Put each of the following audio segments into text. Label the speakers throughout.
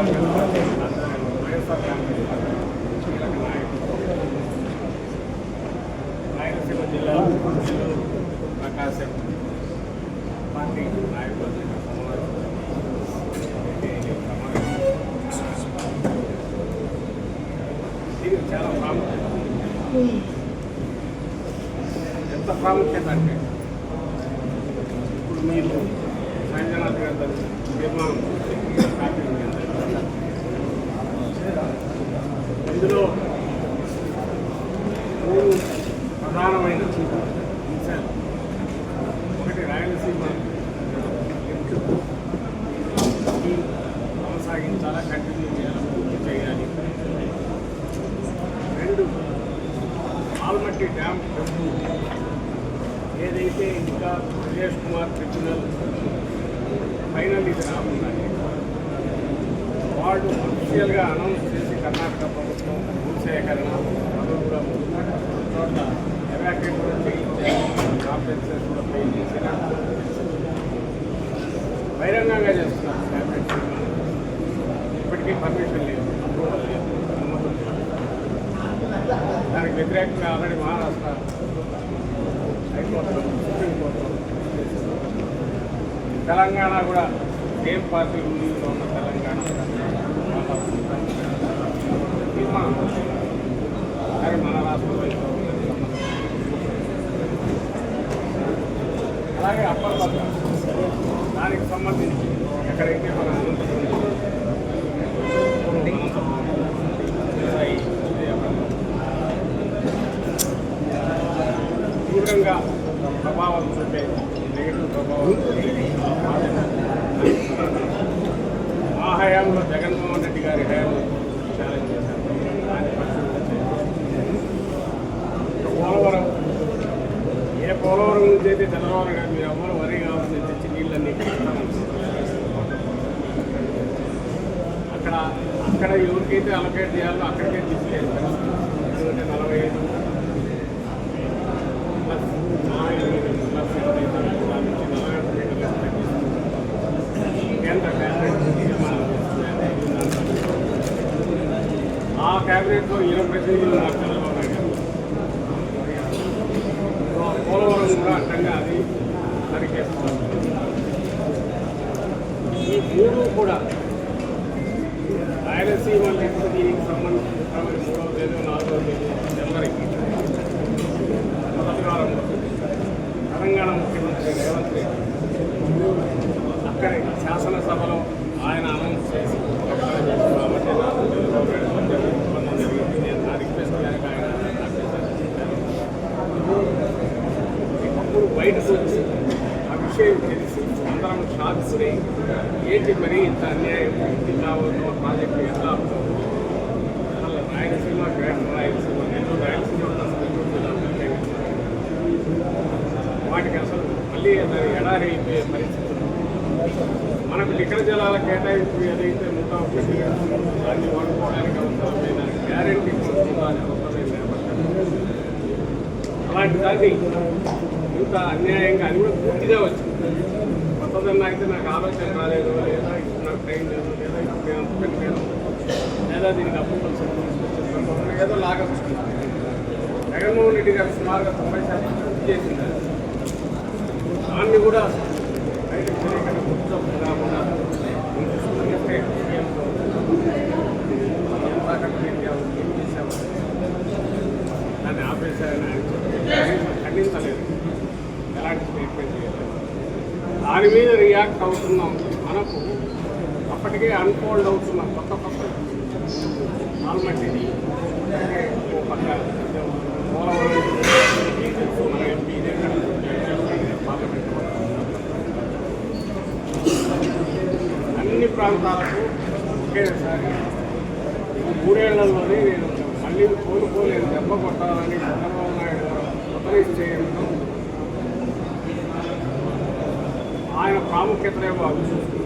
Speaker 1: వైఎస్ఆర్ కాంగ్రెస్ కీలక నాయకులు రాయలసీమ జిల్లా ప్రకాశం పార్టీ నాయకుల దీనికి చాలా ప్రాముఖ్యత. ఎంత ప్రాముఖ్యత అంటే ఇప్పుడు మీరు సంజనాథ్ గారు నిర్మాణం ఇందులో మూడు ప్రధానమైన అంశాలు. ఒకటి రాయలసీమ కొనసాగించాలా, కంటిన్యూ చేయాలా, పూర్తి చేయాలి. రెండు, ఆల్మట్టి డ్యామ్ ఏదైతే ఇంకా సురేష్ కుమార్ ట్రిబ్యునల్ ఫైనల్ ఇది రానున్నాయి, వాళ్ళు అఫీషియల్గా అనౌన్స్ చేసి కర్ణాటక ప్రభుత్వం భూసేకరణ కూడా చోట్ల ఎవాక్యుయేట్ కూడా చేయించారు, కాంపెన్సేషన్ కూడా పే చేసిన బహిరంగంగా చేస్తున్నారు. క్యాబినెట్ ఇప్పటికీ పర్మిషన్ లేదు, అప్రూవల్ లేదు, అనుమతులు లేదు. దానికి వ్యతిరేకంగా already Maharashtra high court, supreme court, Telangana కూడా సేమ్ పార్టీ రూలింగ్లో ఉన్న తెలంగాణ తీర్మానం కానీ మన రాష్ట్రంలో అలాగే అప్పటిపక్క దానికి సంబంధించి ఎక్కడైతే మన తీవ్రంగా ప్రభావం చూపే నెగిటివ్ ప్రభావం ఆ హయాంలో జగన్మోహన్ రెడ్డి గారి హయాంలో ఛాలెంజ్ చేశారు. పోలవరం పోలవరం నుంచి అయితే తెల్లవారు కానీ మీరు ఎవరు వరి కావాలని తెచ్చి నీళ్ళన్నీ అక్కడ ఎవరికైతే అలొకేట్ చేయాలో అక్కడికే తీసుకెళ్ళి ఎందుకంటే 45 కేంద్ర ఆ క్యాబినెట్లో 20 ప్రతినిధులు చంద్రబాబు నాయుడు పోలవరం కూడా అడ్డంగా అది నరికేస్తున్నారు. ఈ మూడు కూడా రాయలసీమ దీనికి సంబంధించి 3వ తేదీ 4వ తేదీ జనవరికి మొదటి వారంలో తెలంగాణ ముఖ్యమంత్రి రేవంత్ రెడ్డి అక్కడి శాసనసభలో ఆయన అనౌన్స్ చేసి ఒప్పందం జరిగింది. నేను నా రిక్వెస్ట్ కనుక ఆయన అప్పుడు బయటకు వచ్చి ఆ విషయం తెలిసి అందరం షాక్ గురై ఏంటి మరి ఇంత అన్యాయం ఇంటి కావద్దు ప్రాజెక్టు ఎట్లా అసలు రాయలసీమ గ్రేటర్ రాయలసీమ నెల్లూరు రాయలసీమ వాటికి అసలు మళ్ళీ దాని ఎడారి అయిపోయే పరిస్థితులు మనకు నికర జలాల కేటాయింపు ఏదైతే 101 దాన్ని వాడుకోవడానికి అవసరమైన గ్యారెంటీ ఉండాలని అవసరమైన నేపథ్యం అలాంటి దాన్ని ఇంత అన్యాయంగా అని కూడా పూర్తిగా వచ్చింది. కొత్తదన్నా అయితే నాకు ఆలోచన రాలేదు, లేదా ఇప్పుడు నాకు టైం లేదు, లేదా ఇప్పుడు నేను పెట్టలేదు, లేదా దీనికి అప్రూవల్ తీసుకొచ్చేస్తాను, ఏదో లాగా జగన్మోహన్ రెడ్డి గారు సుమారుగా 90% పూర్తి చేసింది. దాన్ని కూడా బయటకు తెలియకుండా గుర్తు కాకుండా ఏం చేసాము దాన్ని ఆపేశారని ఆయన ఖండించలేదు, ఎలాంటి స్టేట్మెంట్ చేయలేదు. దాని మీద రియాక్ట్ అవుతున్నాం. మనకు అప్పటికే అన్ఫోల్డ్ అవుతున్న కొత్త ఆల్మట్టిది పక్క పోలవరం మన ఎంపీ పార్లమెంట్ అన్ని ప్రాంతాలకు ఒకేసారి 3 ఏళ్లలోనే నేను మళ్ళీ కోలుకోలేని దెబ్బ కొట్టాలని చంద్రబాబు నాయుడు గారు ప్రొపరైజ్ చేయడంతో ఆయన ప్రాముఖ్యతలేమో అభివృద్ధి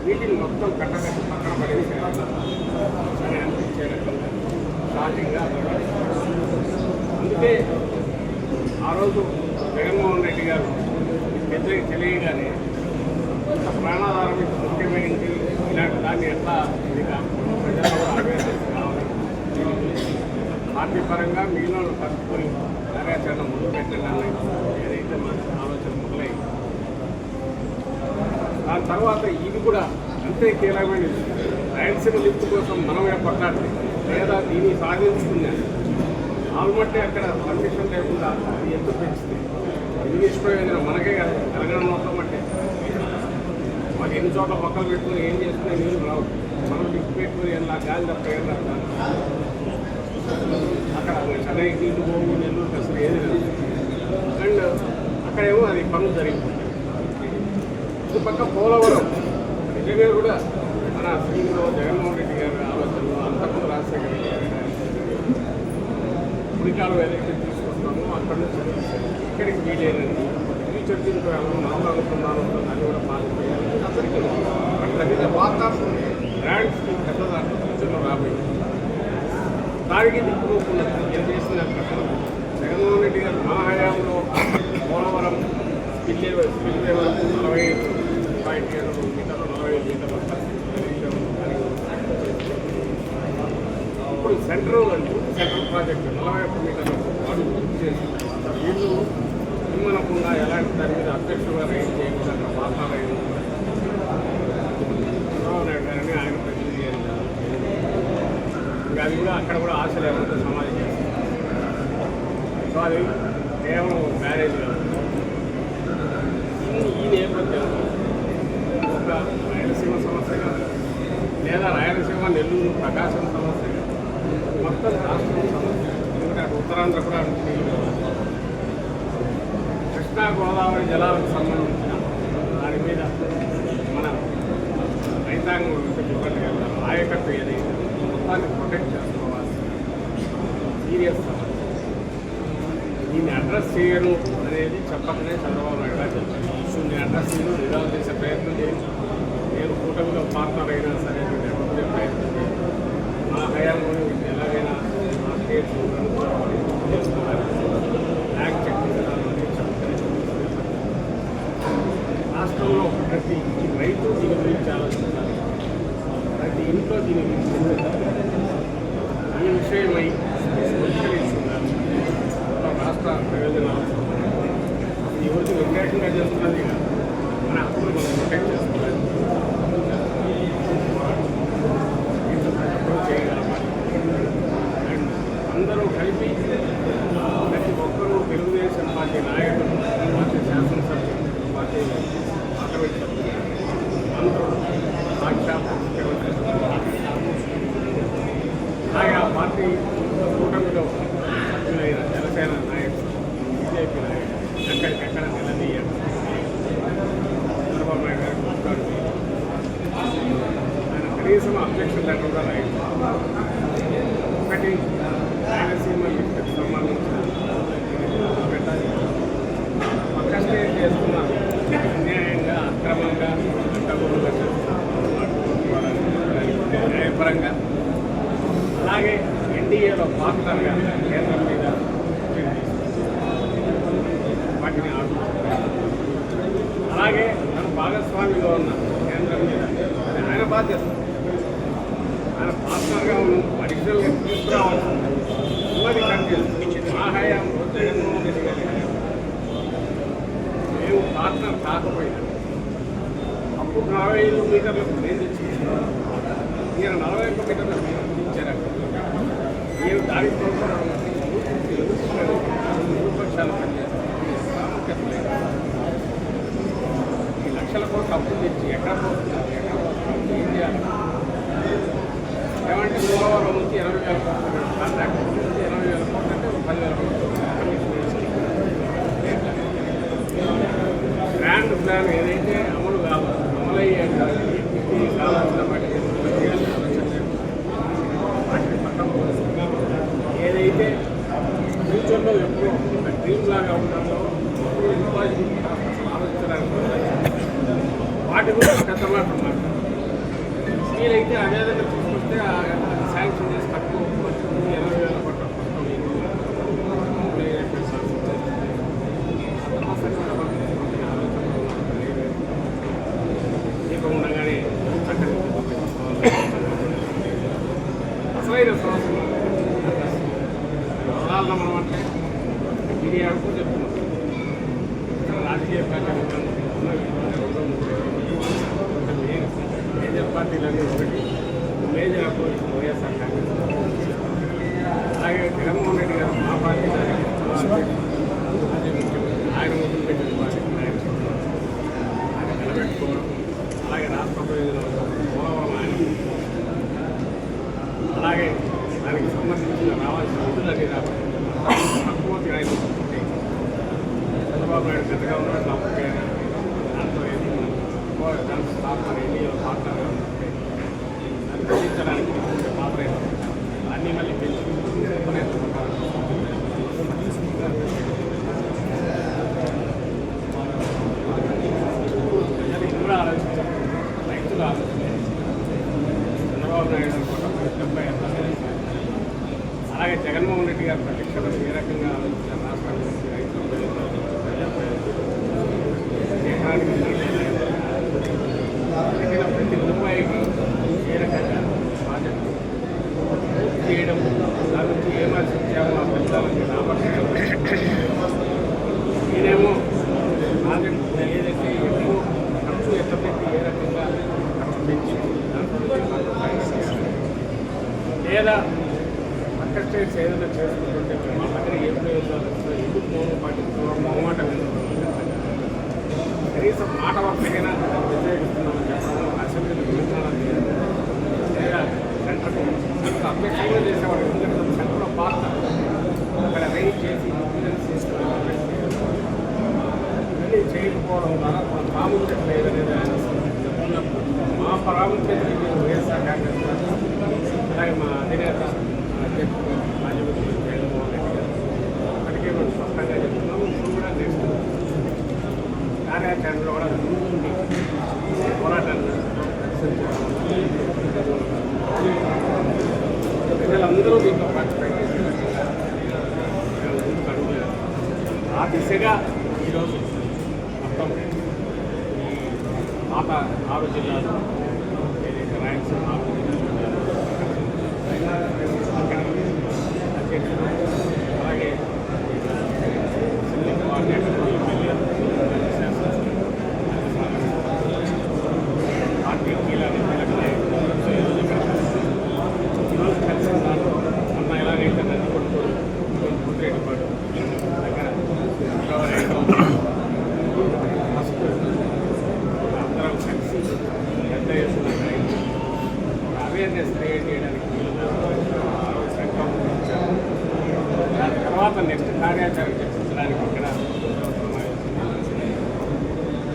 Speaker 1: వీటిని మొత్తం కట్టగట్టి పక్కన పడేసేయాలని అనిపించే రకంగా స్టార్టింగ్గా. అందుకే ఆ రోజు జగన్మోహన్ రెడ్డి గారు పెద్దకి తెలియగానే ఇంత ప్రాణాధారం ముఖ్యమైనది ఇలాంటి దాన్ని ఎట్లా ఇది కాకుండా ప్రజల్లో కూడా అవేర్నెస్ కావాలి. పార్టీ పరంగా మీలో కలుపుకొని కార్యాచరణ మొదలుపెట్టాలని ఏదైతే మన ఆలోచన మొదలైంది. దాని తర్వాత ఇది కూడా అంతే కీలకమైనది. రాయలసీమ లిఫ్ట్ కోసం మనమే కొట్టాలి లేదా దీన్ని సాధించుకున్నాను ఆల్మట్టి అక్కడ పర్మిషన్ లేకుండా అది ఎత్తు పెంచితే ఇది ప్రయోజనం మనకే కాదు, తెలంగాణ మొత్తం అంటే మాకు ఎన్ని చోట్ల మొక్కలు పెట్టుకుని ఏం చేసుకునే నీళ్ళు రావు. మనం లిఫ్ట్ పెట్టుకుని ఎలా గాలి తప్ప ఏం రాదు. అక్కడ చెన్నై నీళ్ళు పోవు, నెల్లూరు అసలు ఏది లేదు. అండ్ అక్కడేమో అది పనులు జరిగిపోతాయి. ఇది పక్క పోలవరం నిజంగా కూడా మన శ్రీలో జగన్మోహన్ రెడ్డి గారి ఆలోచనలు అంతకుముందు రాజశేఖర రెడ్డి గారి ఉడికాలు ఏదైతే తీసుకొస్తున్నామో అక్కడ నుంచి ఇక్కడికి వీలైనది ఫ్యూచర్ తీసుకురాను మనం అనుకున్నాను అది కూడా పాల్గొయాలి. అందరికీ ప్రతి వాతావరణం బ్రాండ్స్కి పెద్దదాంట్లో ఫ్యూచర్లో రాబోయింది. దానికి దిక్కుపోకున్నది ఏం చేసిన జగన్మోహన్ రెడ్డి గారు మా హయాంలో పోలవరం స్పిల్లే వరకు 45.7 మీటర్లు 45 మీటర్ల ఇప్పుడు సెంట్రల్ ప్రాజెక్టు 41 మీటర్లు వాడు పూర్తి చేసిన తర్వాత వీళ్ళు ఇమ్మనకుండా ఎలాంటి దాని మీద అధ్యక్షులుగా రైతు చేయకుండా అక్కడ వాతావరణం చంద్రబాబు నాయుడు గారిని ఆయన ప్రతినిధి ఇంకా అది కూడా అక్కడ కూడా ఆశలు ఏమంటే సమాధి చేస్తారు. సో అది కేవలం బ్యారేజ్ కాదు. ఈ నేపథ్యంలో ఒక రాయలసీమ సమస్య కాదు లేదా రాయలసీమ నెల్లూరు ప్రకాశం సమస్య కాదు, మొత్తం రాష్ట్రం సమస్య. ఎందుకంటే అటు ఉత్తరాంధ్ర కూడా కృష్ణా గోదావరి జలాలకు సంబంధించిన దాని మీద మన రైతాంగం చెప్పినట్టుగా ఆయకట్టు ఏదైతే మొత్తాన్ని ప్రొటెక్ట్ చేసుకోవాలి. సీరియస్ సమస్య. దీన్ని అడ్రస్ చేయను అనేది చెప్పకనే చంద్రబాబు నాయుడు గారు చెప్పారు. ఇష్యూని అడ్రస్ చేయను, రిజాల్వ్ చేసే ప్రయత్నం చేయను. నేను కూటమిలో పార్ట్నర్ అయినా సరే నేను ఎప్పుడే ప్రయత్నం చేయను. నా హయాంలో వీటిని ఎలాగైనా నా స్టేట్స్ బ్యాంక్ చెక్ చేయాలని చెప్తాను. రాష్ట్రంలో ప్రతి రైతు దీని గురించి ఆలోచించాలి. ప్రతి ఇంట్లో దీని గురించి ఈ విషయమై పరిష్కరిస్తున్నారు. రాష్ట్ర ప్రయోజనాలు ఈ రోజు వ్యతిరేకంగా చేస్తున్నది మన హక్కులు మనం ప్రొటెక్ట్ చేస్తున్నారు. చేయగలగాలి. అండ్ అందరూ కలిపి ప్రతి ఒక్కరూ తెలుగుదేశం పార్టీ నాయకులు, పార్టీ శాసనసభ్యులు, పార్టీ పార్లమెంట్ సభ్యులు అందరూ సాక్షాత్ ముఖ్యమంత్రి అలాగే ఆ పార్టీ కూటమిలో సభ్యులైన జనసేన నాయకులు, బీజేపీ నాయకులు ఎక్కడికెక్కడ నిలదీయాలి. చంద్రబాబు నాయుడు గారికి నమస్కారం. ఆయన కనీసం అబ్జెక్షన్ లెటర్ కూడా రాయదు. ఒకటి రాయలసీమ లిఫ్ట్కి సంబంధించిన పెట్టాలి. పక్కనే చేస్తున్నారు అన్యాయంగా, అక్రమంగా, అడ్డగోలుగా న్యాయపరంగా. అలాగే ఎన్డీఏలో పార్ట్నర్గా కేంద్రం మీద వాటిని ఆడుతున్నారు. అలాగే తన భాగస్వామిగా ఉన్న కేంద్రం మీద ఆయన బాధ్యత. ఆయన పార్ట్నర్గా ఉన్న అడిషనల్గా తీసుకురావాల్సింది ఉమ్మడి కంట్రీస్ మా హయాంలో జగన్మోహన్ రెడ్డి గారి మేము పార్ట్నర్ కాకపోయినా అప్పుడు 45 మీటర్లకు నేను తెచ్చుకున్నాను. ఈయన 41 మీటర్లకు ఇచ్చారు. నేను దానికి తోడ్పడడం విపక్షాలు పనిచేస్తాను. ప్రాముఖ్యత లేదు. ఈ లక్షల కోట్లు అప్పులు తెచ్చి ఎక్కడ పోతున్నారు, ఎక్కడ పోతున్నారు, ఏం చేయాలి? ఏమంటే పోలవరం నుంచి 20,000 కోట్లు కాంట్రాక్ట్ 20,000 కోట్లు అంటే 10,000 కోట్లు గ్రాండ్ ప్లాన్ ఏదైతే అమలు కావాలి, అమలయ్యే కావాల్సిన వాటికి వాటిని పక్కన ఏదైతే ఫ్యూచర్లో ఎప్పుడు ఒక డ్రీమ్ లాగా ఉంటుందో అసలు ఆలోచించడానికి వాటి గురించి పెద్ద మాట ఉన్నారు. వీలైతే అదే విధంగా తీసుకొస్తే అది శాంక్షన్ చేసి తక్కువ 20,000 కోట్ల ఉండగానే చక్కని నిజమైన శ్వాసన ఉదాహరణ మనం అంటే మీడియాకు చెప్తున్నాం. ఇక్కడ రాజకీయ పార్టీలు మేజర్ పార్టీలన్నీ ఒకటి మేజర్ అపోజిషన్ వైఎస్ఆర్ కాంగ్రెస్. అలాగే జగన్మోహన్ రెడ్డి గారు మా పార్టీ మాజీ ముఖ్యమంత్రి ఆయన ముందు పెట్టిన పార్టీ ఆయన నిలబెట్టుకోవడం, అలాగే రాష్ట్ర ప్రయోజనాలు పోలవరం ఆయన, అలాగే దానికి సంబంధించిన రావాల్సిన నిధులన్నీ రావాలి తక్కువ ఆయన చంద్రబాబు నాయుడు పెద్దగా ఉన్నాడు నా ముఖ్య దాంతో దాని స్థాపన ఎన్నికల పాత్రగా ఉంటే దాన్ని తగ్గించడానికి పాత్ర అన్నీ మళ్ళీ పెంచి ప్రజలు కూడా ఆలోచించారు, రైతులు ఆలోచించారు. చంద్రబాబు నాయుడు డెబ్బై అలాగే జగన్మోహన్ రెడ్డి గారు ప్రతిక్షణ ఏ రకంగా ఆలోచించారు రాష్ట్రం గురించి, రైతుల ప్రయోజనాలు, ప్రజా ప్రయోజనాలు, దేశానికి పెట్టిన ప్రతి రూపాయికి ఏ రకంగా ప్రాజెక్టు చేయడం, దాని నుంచి ఏం ఆశించామో ఆ ఫలితాలకి రాబట్టడం. నేనేమో ప్రాజెక్టు ఏదైతే ఎక్కువ ఖర్చు ఎంత పెట్టి ఏ రకంగా ఖర్చు పెంచి లేదా పక్క స్టేట్స్ ఏదైనా చేసుకుంటుంటే మా దగ్గర ఏ ప్రయోజనాలు వస్తుందో ఎందుకు మౌనం పాటిస్తున్నాం, మొహమాట కనీసం మాట వరకైనా వ్యతిరేకిస్తున్నామని చెప్పడం, అసెంబ్లీలో విధానాలు లేదా సెంటర్కు అభ్యక్షంగా చేసేవాడు. ఎందుకంటే సెంటర్లో పాత్ర అక్కడ రైడ్ చేసి ఇన్ఫ్లుయెన్స్ ఇవన్నీ చేయకపోవడం ద్వారా మన ప్రాముఖ్యత లేదనేది ఆయన చెప్తున్నప్పుడు మా ప్రాముఖ్యత వైఎస్ఆర్ కాంగ్రెస్ అలాగే మా అధినేత అధ్యక్షుడు మాజీ ముఖ్యమంత్రి జగన్మోహన్ రెడ్డి గారు అప్పటికే మనం స్పష్టంగా చెప్తున్నాము. ఇప్పుడు కూడా నెక్స్ట్ కార్యాచరణలో కూడా ముందుండి పోరాటాన్ని ప్రజలందరూ దీంతో పార్టిసిపేట్ చేసేటట్టుగా ముందుకు అడుగులేదు. ఆ దిశగా ఈరోజు మొత్తం ఈ పాత 6 జిల్లాలు ఏదైతే రాయలసీమ 4 జిల్లాలు అధ్యక్షుడు అలాగే సివిల్ కోఆర్డినేటర్ పార్టీ కీలక ఈరోజు కలిసి ఉన్నారు. అన్న ఎలాగైతే నది కొడుకోడు కుదిరేపాటు దగ్గర ఫస్ట్ అందరం కలిసి పెద్ద ఎత్తున అవేర్నెస్ క్రియేట్ చేయడానికి సంఘం ఇచ్చారు. దాని తర్వాత నెక్స్ట్ కార్యాచరణ చర్చించడానికి ఇక్కడ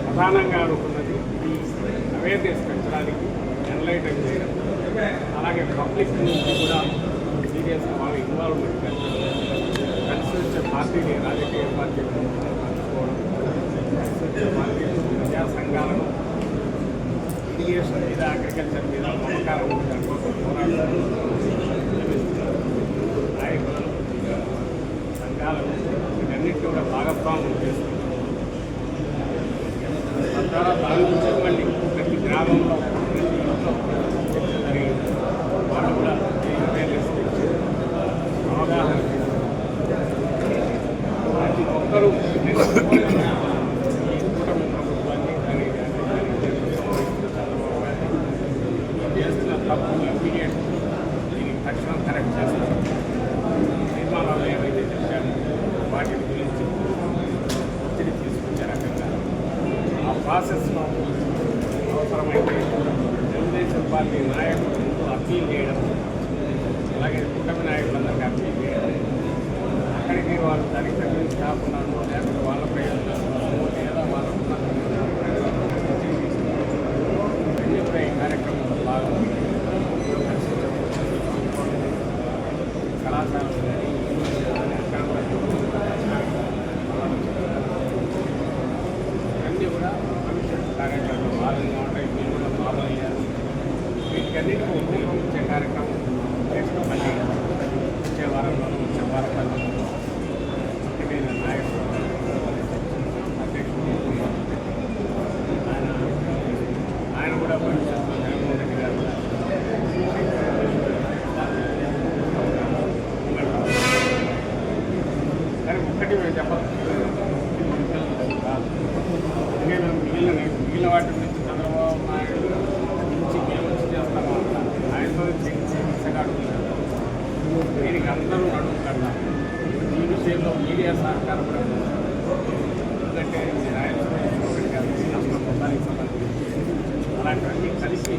Speaker 1: ప్రధానంగా అనుకున్నది ఈ అవేర్నెస్ పెంచడానికి, ఎన్లైటన్ చేయడం, అలాగే పబ్లిక్ నుంచి కూడా సీరియస్గా బాగా ఇన్వాల్వ్మెంట్ పెంచడం, కలిసి వచ్చే పార్టీని రాజకీయ పార్టీలు పంచుకోవడం, కలిసి వచ్చే పార్టీలు ప్రజా సంఘాలను ఇరిగేషన్ మీద, అగ్రికల్చర్ మీద మమకారం దానికోసం పోరాటాలు నాయకులను, సంఘాలను వీటన్నిటిని కూడా భాగస్వామ్యం చేస్తున్నారు. తద్వారా దాని నుంచి మళ్ళీ ప్రతి గ్రామంలో ప్రతి ఇంట్లో చర్చ జరిగింది. వాళ్ళు కూడా అవేర్నెస్ తెచ్చి అవగాహన ప్రతి ఒక్కరూ ఈ కూటమి ప్రభుత్వాన్ని కానీ చంద్రబాబు గారిని చేస్తున్న తప్పు ఇమీడియట్ దీనికి తక్షణం కరెక్ట్ చేస్తారు. నిర్మాణాలు ఏవైతే చెప్పారో వాటి గురించి ఒత్తిడి తీసుకొచ్చే రకంగా ఆ ప్రాసెస్లో అవసరమైతే తెలుగుదేశం పార్టీ నాయకుల ముందు అప్పీల్ చేయడం, అలాగే కూటమి నాయకులందరికీ అప్పీల్ చేయడం, అక్కడికి వాళ్ళు దానికి తగ్గించి కాకుండా లేకపోతే వాళ్ళ ప్రయోజనాలు లేదా వాళ్ళకున్న అన్నీ కూడా ఈ కార్యక్రమంలో భాగంగా కళాశాలలు కానీ అన్నీ కూడా భవిష్యత్తు కార్యక్రమంలో భాగంగా ఉంటాయి. మీరు కూడా ఫాలో అయ్యారు. వీటికన్నిటికీ ఉపయోగించే కార్యక్రమం నెక్స్ట్ మళ్ళీ వచ్చే వారంలోనూ వచ్చే వారంలో ముఖ్యమైన నాయకులు అధ్యక్షుడు ఆయన కూడా భవిష్యత్తులో జగన్మోహన్ రెడ్డి గారు అందరూ నడుము కట్టాలి. ఈ విషయంలో మీడియా సహకారం కూడా ఉంది. ఎందుకంటే రాయలసీమ ఒకటి కాదు, రాష్ట్రం మొత్తానికి సంబంధించి అలాంటివన్నీ కలిసి